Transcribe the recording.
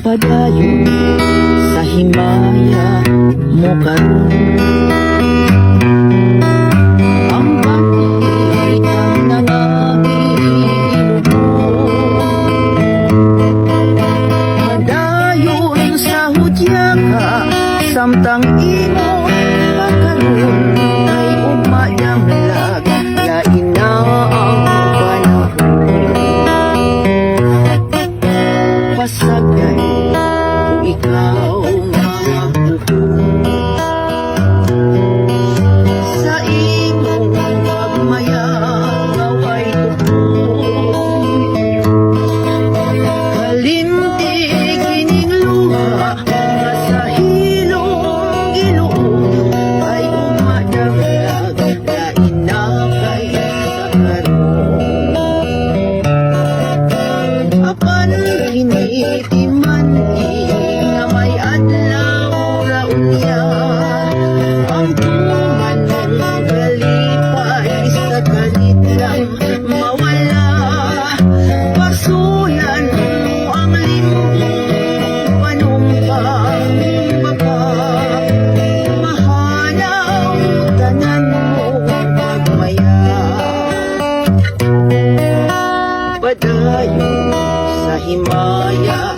padayon sa himaya mo karon. Ang bakit ang padayon sa hudya ka, samtang imo pagkaroon ay umayamlag, lain na ang panahon. Pasagay kung ikaw mabuhon sa imong pagmayaw ay tukoy. Kalimtig kining luha nga sa hilong iluon ay umadagdag, lain na kay sa karon. Apan hinitiman nga may adlaw raunya, ang tuman ng kalipay sa kalit lang mawala. Pasulan mo ang limong panumpang baba, mahanaw tanan mo pagmaya. Padayon sa himaya